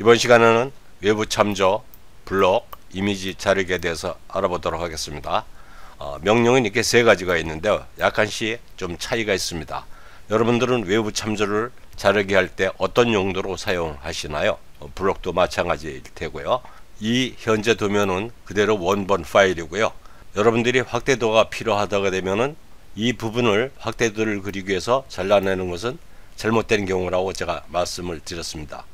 이번 시간에는 외부 참조, 블록, 이미지 자르기에 대해서 알아보도록 하겠습니다. 명령은 이렇게 세 가지가 있는데요. 약간씩 좀 차이가 있습니다. 여러분들은 외부 참조를 자르기 할 때 어떤 용도로 사용하시나요? 블록도 마찬가지일 테고요. 이 현재 도면은 그대로 원본 파일이고요. 여러분들이 확대도가 필요하다가 되면은 이 부분을 확대도를 그리기 위해서 잘라내는 것은 잘못된 경우라고 제가 말씀을 드렸습니다.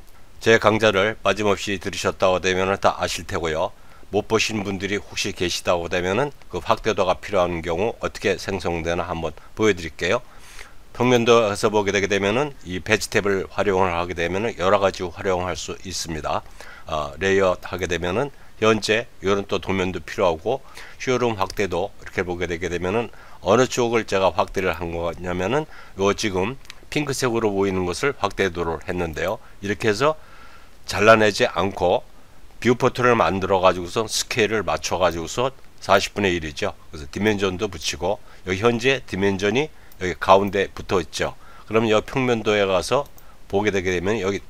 제 강좌를 빠짐없이 들으셨다고 되면 다 아실 테고요. 못 보신 분들이 혹시 계시다고 되면은 그 확대도가 필요한 경우 어떻게 생성되나 한번 보여드릴게요. 평면도에서 보게 되게 되면은 이 배치 탭을 활용을 하게 되면은 여러 가지 활용할 수 있습니다. 레이어 하게 되면은 현재 이런 또 도면도 필요하고 쇼룸 확대도 이렇게 보게 되게 되면은 어느 쪽을 제가 확대를 한 거냐면은 요 지금 핑크색으로 보이는 것을 확대도를 했는데요. 이렇게 해서 잘라내지 않고 뷰포트를 만들어 가지고서 스케일을 맞춰 가지고서 40분의 1이죠. 그래서 디멘전도 붙이고 여기 현재 디멘전이 여기 가운데 붙어 있죠. 그러면 여기 평면도에 가서 보게 되게 되면 여기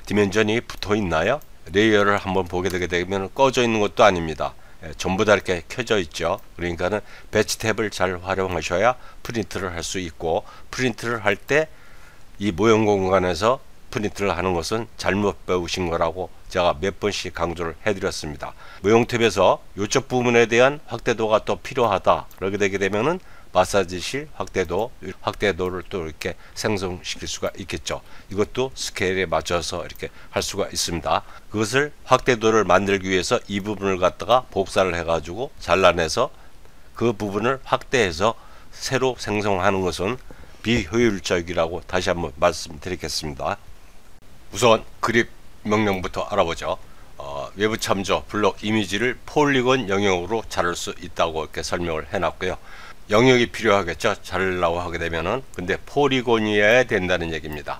디멘전이 붙어 있나요? 레이어를 한번 보게 되게 되면 꺼져 있는 것도 아닙니다. 전부 다 이렇게 켜져 있죠. 그러니까는 배치 탭을 잘 활용하셔야 프린트를 할 수 있고, 프린트를 할 때 이 모형 공간에서 프린트를 하는 것은 잘못 배우신 거라고 제가 몇 번씩 강조를 해드렸습니다. 모형 탭에서 이쪽 부분에 대한 확대도가 또 필요하다 그러게 되게 되면은 마사지실 확대도를 또 이렇게 생성시킬 수가 있겠죠. 이것도 스케일에 맞춰서 이렇게 할 수가 있습니다. 그것을 확대도를 만들기 위해서 이 부분을 갖다가 복사를 해가지고 잘라내서 그 부분을 확대해서 새로 생성하는 것은 비효율적이라고 다시 한번 말씀드리겠습니다. 우선 그립 명령부터 알아보죠. 외부 참조, 블록 이미지를 폴리곤 영역으로 자를 수 있다고 이렇게 설명을 해놨고요. 영역이 필요하겠죠. 자르려고 하게 되면은. 근데 폴리곤이어야 된다는 얘기입니다.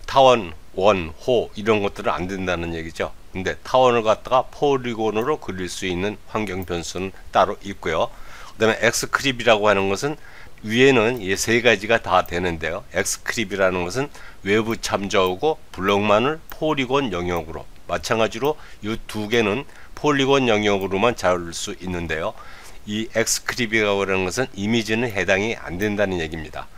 타원, 원, 호 이런 것들은 안 된다는 얘기죠. 근데 타원을 갖다가 폴리곤으로 그릴 수 있는 환경 변수는 따로 있고요. 그 다음에 엑스크립이라고 하는 것은 위에는 이 세 가지가 다 되는데요. 엑스크립이라는 것은 외부 참조하고 블록만을 폴리곤 영역으로, 마찬가지로 이 두 개는 폴리곤 영역으로만 자를 수 있는데요. 이 엑스크립이라고 하는 것은 이미지는 해당이 안 된다는 얘기입니다.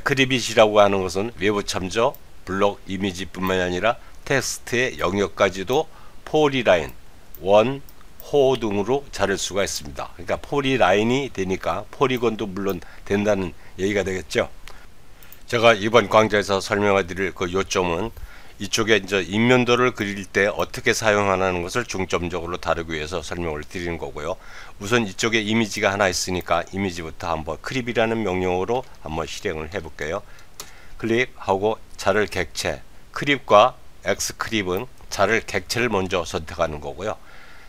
크립이라고 하는 것은 외부 참조, 블록 이미지뿐만 아니라 텍스트의 영역까지도 포리라인, 원, 호 등으로 자를 수가 있습니다. 그러니까 포리라인이 되니까 폴리곤도 물론 된다는 얘기가 되겠죠. 제가 이번 강좌에서 설명해 드릴 그 요점은 이쪽에 이제 인면도를 그릴 때 어떻게 사용하는 것을 중점적으로 다루기 위해서 설명을 드리는 거고요. 우선 이쪽에 이미지가 하나 있으니까 이미지부터 한번 크립이라는 명령어로 한번 실행을 해 볼게요. 클릭하고 자를 객체, 크립과 엑스크립은 자를 객체를 먼저 선택하는 거고요.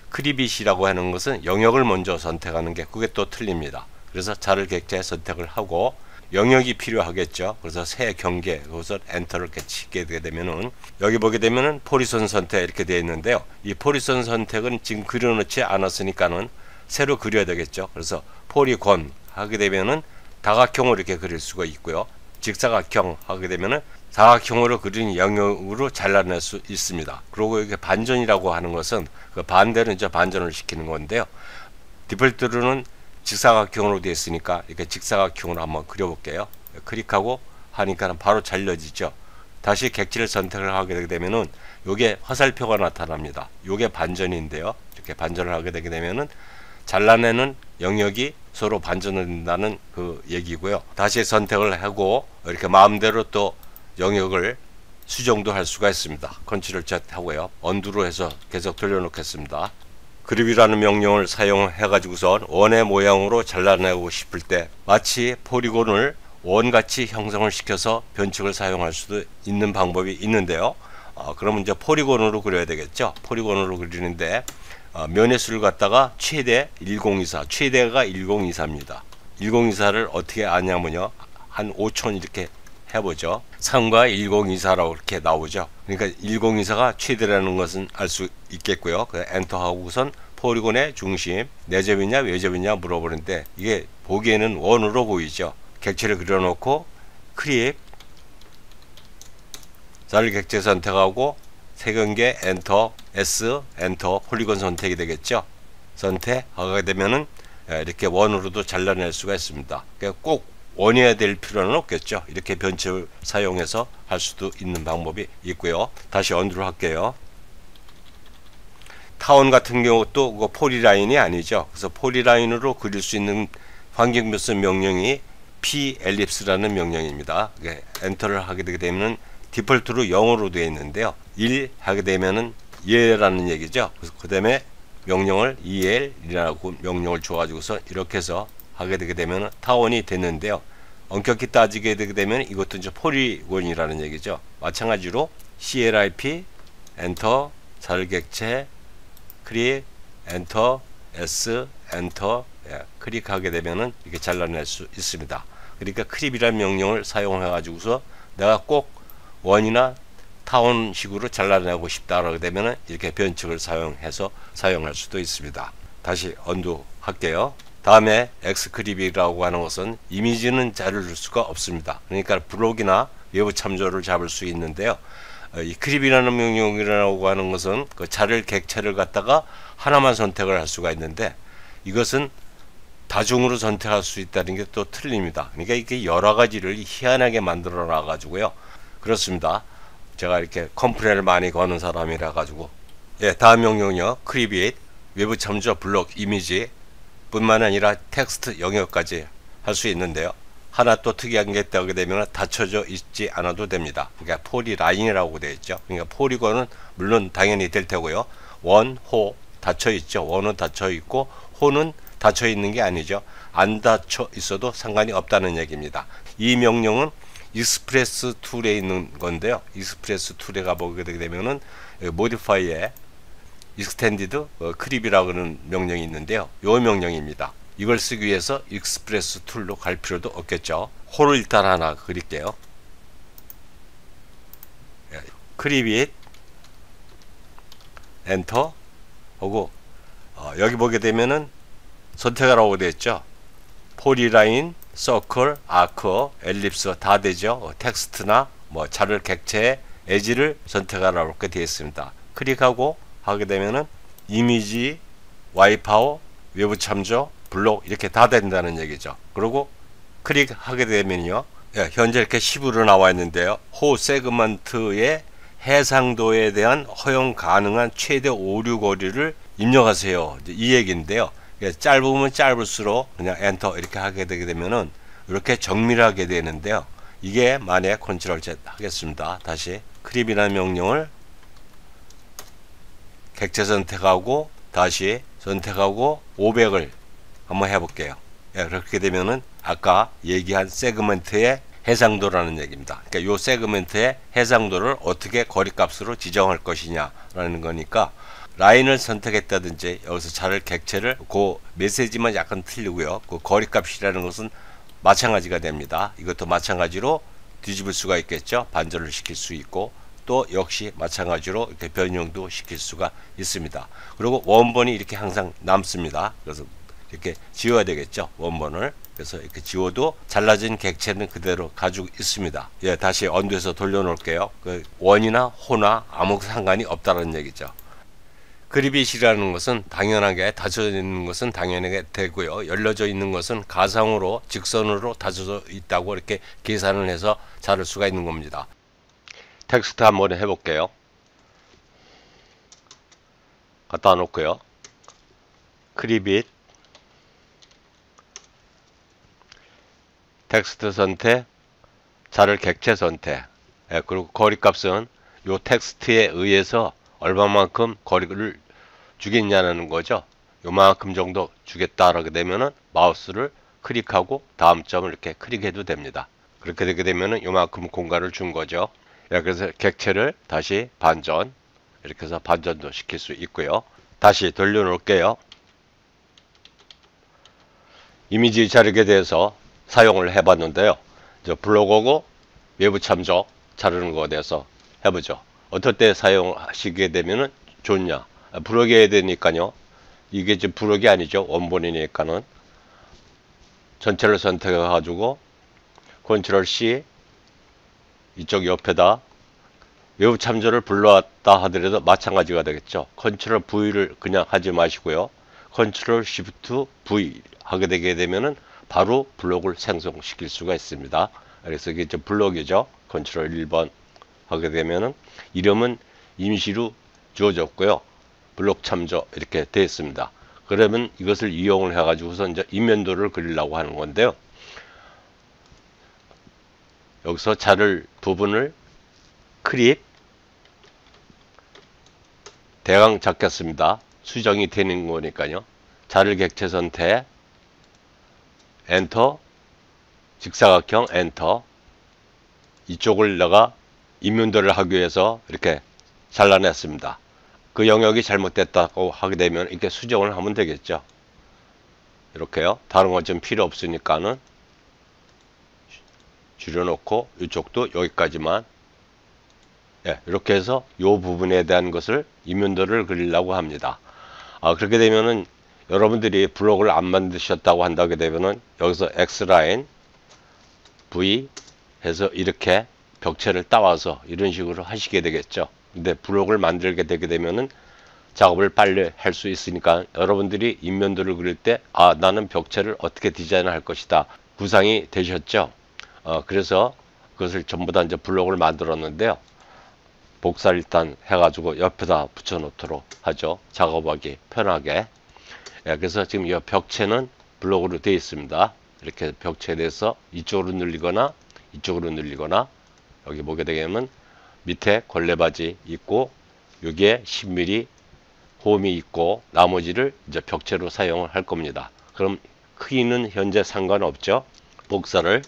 크립이시라고 하는 것은 영역을 먼저 선택하는 게 그게 또 틀립니다. 그래서 자를 객체 선택을 하고 영역이 필요하겠죠. 그래서 새 경계, 그것을 엔터를 치게 되면은 여기 보게 되면은 포리선 선택 이렇게 되어 있는데요. 이 포리선 선택은 지금 그려놓지 않았으니까는 새로 그려야 되겠죠. 그래서 포리곤 하게 되면은 다각형으로 이렇게 그릴 수가 있고요. 직사각형 하게 되면은 사각형으로 그린 영역으로 잘라낼 수 있습니다. 그리고 이게 반전이라고 하는 것은 그 반대로 이제 반전을 시키는 건데요. 디폴트로는 직사각형으로 되어 있으니까 이렇게 직사각형으로 한번 그려볼게요. 클릭하고 하니까 바로 잘려지죠. 다시 객지를 선택을 하게 되게 되면은 요게 화살표가 나타납니다. 요게 반전인데요. 이렇게 반전을 하게 되게 되면은 잘라내는 영역이 서로 반전된다는 그 얘기고요. 다시 선택을 하고 이렇게 마음대로 또 영역을 수정도 할 수가 있습니다. 컨트롤 Z 하고요. 언두로 해서 계속 돌려놓겠습니다. 그립이라는 명령을 사용해 가지고선 원의 모양으로 잘라내고 싶을 때 마치 포리곤을 원같이 형성을 시켜서 변칙을 사용할 수도 있는 방법이 있는데요. 그러면 이제 포리곤으로 그려야 되겠죠. 포리곤으로 그리는데 면의 수를 갖다가 최대 1024, 최대가 1024입니다. 1024를 어떻게 아냐면요. 한 5000 이렇게 해보죠. 3과 1024라고 이렇게 나오죠. 그러니까 1024가 최대라는 것은 알 수 있겠고요. 그 엔터하고선 포리곤의 중심 내접이냐 외접이냐 물어보는데 이게 보기에는 원으로 보이죠. 객체를 그려놓고 크립 자를 객체 선택하고 색연계 엔터 S 엔터 폴리곤 선택이 되겠죠. 선택하게 되면은 이렇게 원으로도 잘라낼 수가 있습니다. 꼭 원이어야 될 필요는 없겠죠. 이렇게 변칙을 사용해서 할 수도 있는 방법이 있고요. 다시 언두를 할게요. 타원 같은 경우도 그거 포리라인이 아니죠. 그래서 포리라인으로 그릴 수 있는 환경묘수 명령이 p 엘립스라는 명령입니다. 엔터를 하게 되게 되면 디폴트로 0으로 되어 있는데요. 1 하게 되면은 예라는 얘기죠. 그래서 그 다음에 명령을 el이라고 명령을 줘가지고서 이렇게 해서 하게 되게 되면 타원이 됐는데요. 엄격히 따지게 되게 되면 이것도 이제 포리곤이라는 얘기죠. 마찬가지로 CLIP 엔터 자를객체 클릭 엔터 S 엔터 클릭하게 되면은 이렇게 잘라낼 수 있습니다. 그러니까 클립이라는 명령을 사용해 가지고서 내가 꼭 원이나 타원식으로 잘라내고 싶다라고 되면은 이렇게 변칙을 사용해서 사용할 수도 있습니다. 다시 언두 할게요. 다음에 엑스크립이라고 하는 것은 이미지는 자를 수가 없습니다. 그러니까 블록이나 외부 참조를 잡을 수 있는데요. 이 크립이라는 명령이라고 하는 것은 그 자를 객체를 갖다가 하나만 선택을 할 수가 있는데 이것은 다중으로 선택할 수 있다는 게 또 틀립니다. 그러니까 이게 여러 가지를 희한하게 만들어 놔 가지고요. 그렇습니다. 제가 이렇게 컴플레인을 많이 거는 사람이라 가지고 다음 명령은요. 크립잇 외부 참조 블록 이미지 뿐만 아니라 텍스트 영역까지 할 수 있는데요. 하나 또 특이한 게 있다고 되면 닫혀져 있지 않아도 됩니다. 그러니까 포리라인이라고 되어 있죠. 그러니까 포리곤은 물론 당연히 될 테고요. 원, 호 닫혀 있죠. 원은 닫혀 있고 호는 닫혀 있는 게 아니죠. 안 닫혀 있어도 상관이 없다는 얘기입니다. 이 명령은 익스프레스 툴에 있는 건데요. 익스프레스 툴에 가보게 되게 되면은 모디파이에 익스텐디드 크립이라고 하는 명령이 있는데요. 이 명령입니다. 이걸 쓰기 위해서 익스프레스 툴로 갈 필요도 없겠죠. 호를 일단 하나 그릴게요. 크립잇 엔터 하고 여기 보게 되면은 선택하라고 되어 있죠. 포리라인, 서클, 아크, 엘립스 다 되죠. 텍스트나 뭐 자를 객체의 에지를 선택하라고 이렇게 되어 있습니다. 클릭하고 하게 되면은 이미지, 와이파워, 외부 참조, 블록 이렇게 다 된다는 얘기죠. 그리고 클릭하게 되면요. 현재 이렇게 10으로 나와 있는데요. 호 세그먼트의 해상도에 대한 허용 가능한 최대 오류 거리를 입력하세요. 이 얘기인데요. 짧으면 짧을수록 그냥 엔터 이렇게 하게 되게 되면은 이렇게 정밀하게 되는데요. 이게 만약 컨트롤 Z 하겠습니다. 다시 크립이라는 명령을 객체 선택하고 다시 선택하고 500을 한번 해볼게요. 그렇게 되면은 아까 얘기한 세그먼트의 해상도라는 얘기입니다. 그러니까 이 세그먼트의 해상도를 어떻게 거리값으로 지정할 것이냐라는 거니까 라인을 선택했다든지 여기서 자를 객체를 그 메시지만 약간 틀리고요. 그 거리값이라는 것은 마찬가지가 됩니다. 이것도 마찬가지로 뒤집을 수가 있겠죠. 반전을 시킬 수 있고 또 역시 마찬가지로 이렇게 변형도 시킬 수가 있습니다. 그리고 원본이 이렇게 항상 남습니다. 그래서 이렇게 지워야 되겠죠. 원본을. 그래서 이렇게 지워도 잘라진 객체는 그대로 가지고 있습니다. 다시 언두에서 돌려놓을게요. 그 원이나 호나 아무 상관이 없다는 얘기죠. 그립잇이라는 것은 당연하게 닫혀져 있는 것은 당연하게 되고요. 열려져 있는 것은 가상으로 직선으로 닫혀져 있다고 이렇게 계산을 해서 자를 수가 있는 겁니다. 텍스트 한번 해볼게요. 갖다 놓고요. 크립잇 텍스트 선택 자를 객체 선택 그리고 거리값은 요 텍스트에 의해서 얼마만큼 거리를 주겠냐는 거죠. 요만큼 정도 주겠다라고 되면은 마우스를 클릭하고 다음 점을 이렇게 클릭해도 됩니다. 그렇게 되게 되면은 요만큼 공간을 준 거죠. 그래서 객체를 다시 반전 이렇게 해서 반전도 시킬 수 있고요. 다시 돌려놓을게요. 이미지 자르게 대해서 사용을 해봤는데요. 블록하고 외부 참조 자르는 거에 대해서 해보죠. 어떨 때 사용하시게 되면은 좋냐. 블록이 해야 되니까요. 이게 지금 블록이 아니죠. 원본이니까는. 전체를 선택해 가지고 컨트롤 C 이쪽 옆에다 외부 참조를 불러왔다 하더라도 마찬가지가 되겠죠. 컨트롤 V를 그냥 하지 마시고요. 컨트롤 Shift V 하게 되게 되면은 바로 블록을 생성시킬 수가 있습니다. 그래서 이게 블록이죠. 컨트롤 1번 하게 되면은 이름은 임시로 주어졌고요. 블록 참조 이렇게 되어 있습니다. 그러면 이것을 이용을 해가지고서 이제 인면도를 그리려고 하는 건데요. 여기서 자를 부분을 클립 대강 잡겠습니다. 수정이 되는 거니까요. 자를 객체 선택 엔터 직사각형 엔터 이쪽을 내가 인면도를 하기 위해서 이렇게 잘라냈습니다. 그 영역이 잘못됐다고 하게 되면 이렇게 수정을 하면 되겠죠. 이렇게요. 다른 건 좀 필요 없으니까는 줄여놓고 이쪽도 여기까지만 이렇게 해서 이 부분에 대한 것을 인면도를 그리려고 합니다. 그렇게 되면은 여러분들이 블록을 안 만드셨다고 한다게 되면은 여기서 X라인 V 해서 이렇게 벽체를 따와서 이런 식으로 하시게 되겠죠. 근데 블록을 만들게 되게 되면은 작업을 빨리 할 수 있으니까 여러분들이 인면도를 그릴 때 나는 벽체를 어떻게 디자인할 것이다 구상이 되셨죠. 그래서 그것을 전부 다 이제 블록을 만들었는데요. 복사를 일단 해가지고 옆에다 붙여 놓도록 하죠. 작업하기 편하게. 그래서 지금 이 벽체는 블록으로 되어 있습니다. 이렇게 벽체에 대해서 이쪽으로 늘리거나 이쪽으로 늘리거나 여기 보게 되면 밑에 걸레바지 있고 여기에 10mm 홈이 있고 나머지를 이제 벽체로 사용을 할 겁니다. 그럼 크기는 현재 상관없죠. 복사를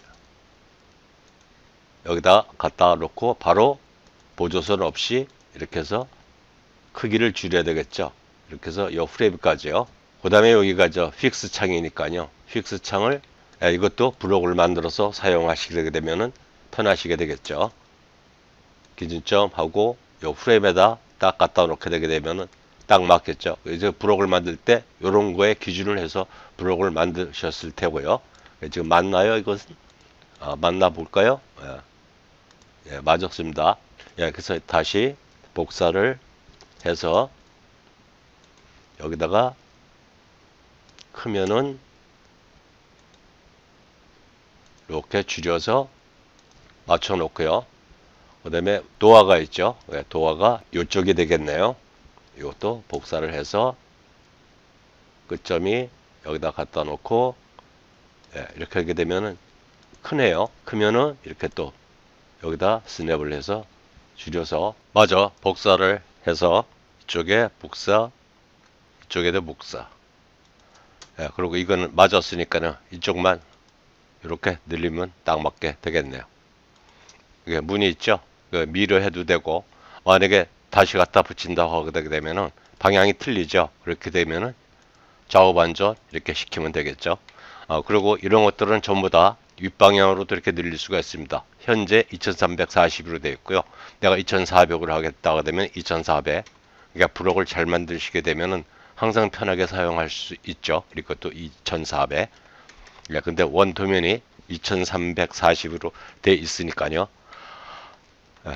여기다 갖다 놓고 바로 보조선 없이 이렇게 해서 크기를 줄여야 되겠죠. 이렇게 해서 이 프레임까지요. 그 다음에 여기가 픽스 창이니까요. 픽스 창을 이것도 블록을 만들어서 사용하시게 되면은 편하시게 되겠죠. 기준점하고 이 프레임에다 딱 갖다 놓게 되게 되면은 딱 맞겠죠. 이제 블록을 만들 때 이런 거에 기준을 해서 블록을 만드셨을 테고요. 지금 맞나요? 이것은 맞나 볼까요? 맞았습니다. 그래서 다시 복사를 해서 여기다가 크면은 이렇게 줄여서 맞춰 놓고요. 그 다음에 도화가 있죠. 도화가 이쪽이 되겠네요. 이것도 복사를 해서 끝점이 여기다 갖다 놓고 이렇게 하게 되면은 크네요. 크면은 이렇게 또 여기다 스냅을 해서 줄여서 마저 복사를 해서 이쪽에 복사 이쪽에도 복사 그리고 이거는 맞았으니까는 이쪽만 이렇게 늘리면 딱 맞게 되겠네요. 이게 문이 있죠. 미러 해도 되고 만약에 다시 갖다 붙인다고 하게 되면은 방향이 틀리죠. 그렇게 되면은 좌우 반전 이렇게 시키면 되겠죠. 그리고 이런 것들은 전부 다 윗방향으로도 이렇게 늘릴 수가 있습니다. 현재 2340으로 되어 있고요. 내가 2400으로 하겠다고 되면 2400. 그러니까 블록을 잘 만드시게 되면은 항상 편하게 사용할 수 있죠. 그리고 또 2400. 근데 원 도면이 2340으로 되어 있으니까요.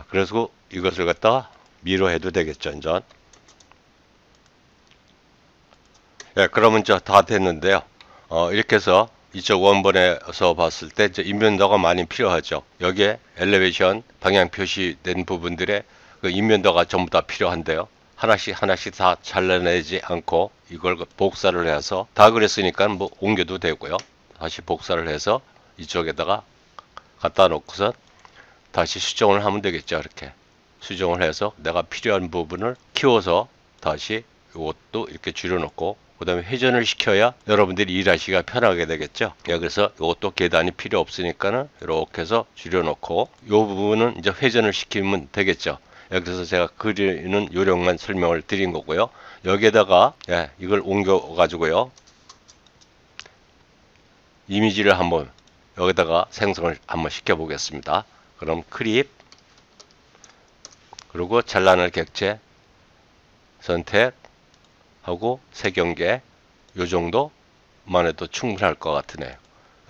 그래서 이것을 갖다가 미러 해도 되겠죠. 이제. 그러면 이제 다 됐는데요. 이렇게 해서 이쪽 원본에서 봤을 때 이제 인면도가 많이 필요하죠. 여기에 엘리베이션 방향 표시된 부분들의 그 인면도가 전부 다 필요한데요. 하나씩 하나씩 다 잘라내지 않고 이걸 복사를 해서 다 그랬으니까 뭐 옮겨도 되고요. 다시 복사를 해서 이쪽에다가 갖다 놓고서 다시 수정을 하면 되겠죠. 이렇게 수정을 해서 내가 필요한 부분을 키워서 다시 이것도 이렇게 줄여놓고 그 다음에 회전을 시켜야 여러분들이 일하시기가 편하게 되겠죠. 그래서 이것도 계단이 필요 없으니까는 이렇게 해서 줄여놓고 이 부분은 이제 회전을 시키면 되겠죠. 그래서 제가 그리는 요령만 설명을 드린 거고요. 여기에다가 이걸 옮겨 가지고요. 이미지를 한번 여기다가 생성을 한번 시켜 보겠습니다. 그럼 클립 그리고 잘라낼 객체 선택하고 색연계 요 정도만 해도 충분할 것 같으네요.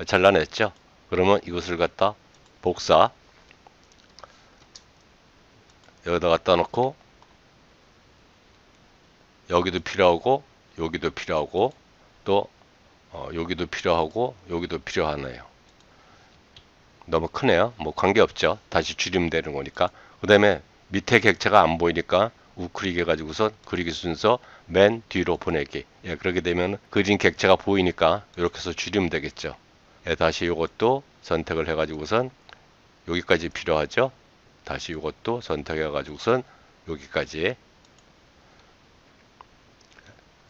잘라냈죠? 그러면 이것을 갖다 복사 여기다 갖다 놓고 여기도 필요하고 여기도 필요하고 또 여기도 필요하고 여기도 필요하네요. 너무 크네요. 뭐 관계없죠. 다시 줄이면 되는 거니까. 그 다음에 밑에 객체가 안 보이니까 우클릭 해가지고선 그리기 순서 맨 뒤로 보내기. 예, 그렇게 되면 그린 객체가 보이니까 이렇게 해서 줄이면 되겠죠. 예, 다시 이것도 선택을 해가지고선 여기까지 필요하죠. 다시 이것도 선택해가지고선 여기까지.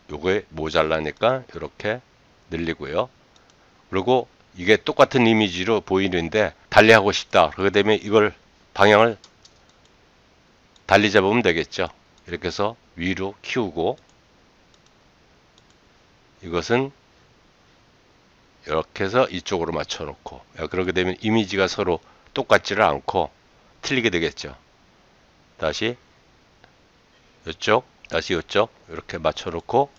요거에 모자라니까 이렇게 늘리고요. 그리고 이게 똑같은 이미지로 보이는데 달리하고 싶다. 그렇게 되면 이걸 방향을 달리 잡으면 되겠죠. 이렇게 해서 위로 키우고 이것은 이렇게 해서 이쪽으로 맞춰 놓고 그렇게 되면 이미지가 서로 똑같지를 않고 틀리게 되겠죠. 다시 이쪽 다시 이쪽 이렇게 맞춰 놓고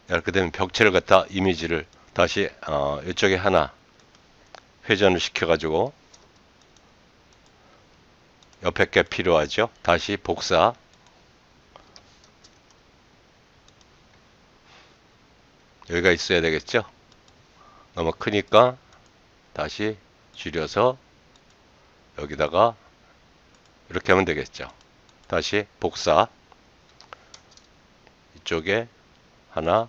이렇게 되면 벽체를 갖다 이미지를 다시 이쪽에 하나 회전을 시켜 가지고 옆에 게 필요하죠. 다시 복사. 여기가 있어야 되겠죠. 너무 크니까 다시 줄여서 여기다가 이렇게 하면 되겠죠. 다시 복사. 이쪽에 하나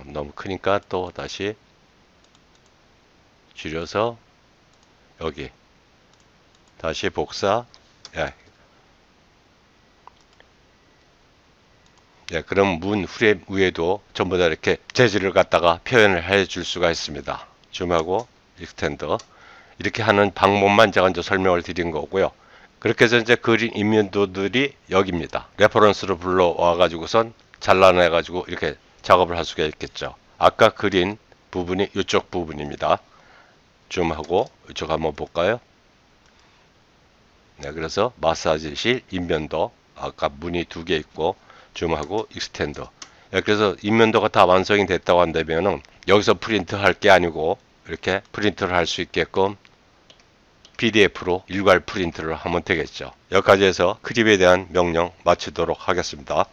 너무 크니까 또 다시 줄여서 여기 다시 복사. 예, 그럼 문 후레 위에도 전부 다 이렇게 재질을 갖다가 표현을 해 줄 수가 있습니다. 줌하고 익스텐더 이렇게 하는 방법만 제가 이제 설명을 드린 거고요. 그렇게 해서 이제 그린 인면도들이 여기입니다. 레퍼런스로 불러와 가지고선 잘라내 가지고 이렇게 작업을 할 수가 있겠죠. 아까 그린 부분이 이쪽 부분입니다. 줌하고 이쪽 한번 볼까요? 네, 그래서 마사지실 인면도 아까 문이 두 개 있고 줌하고 익스텐더. 네, 그래서 인면도가 다 완성이 됐다고 한다면은 여기서 프린트 할 게 아니고 이렇게 프린트를 할 수 있게끔 PDF로 일괄 프린트를 하면 되겠죠. 여기까지 해서 크립에 대한 명령 마치도록 하겠습니다.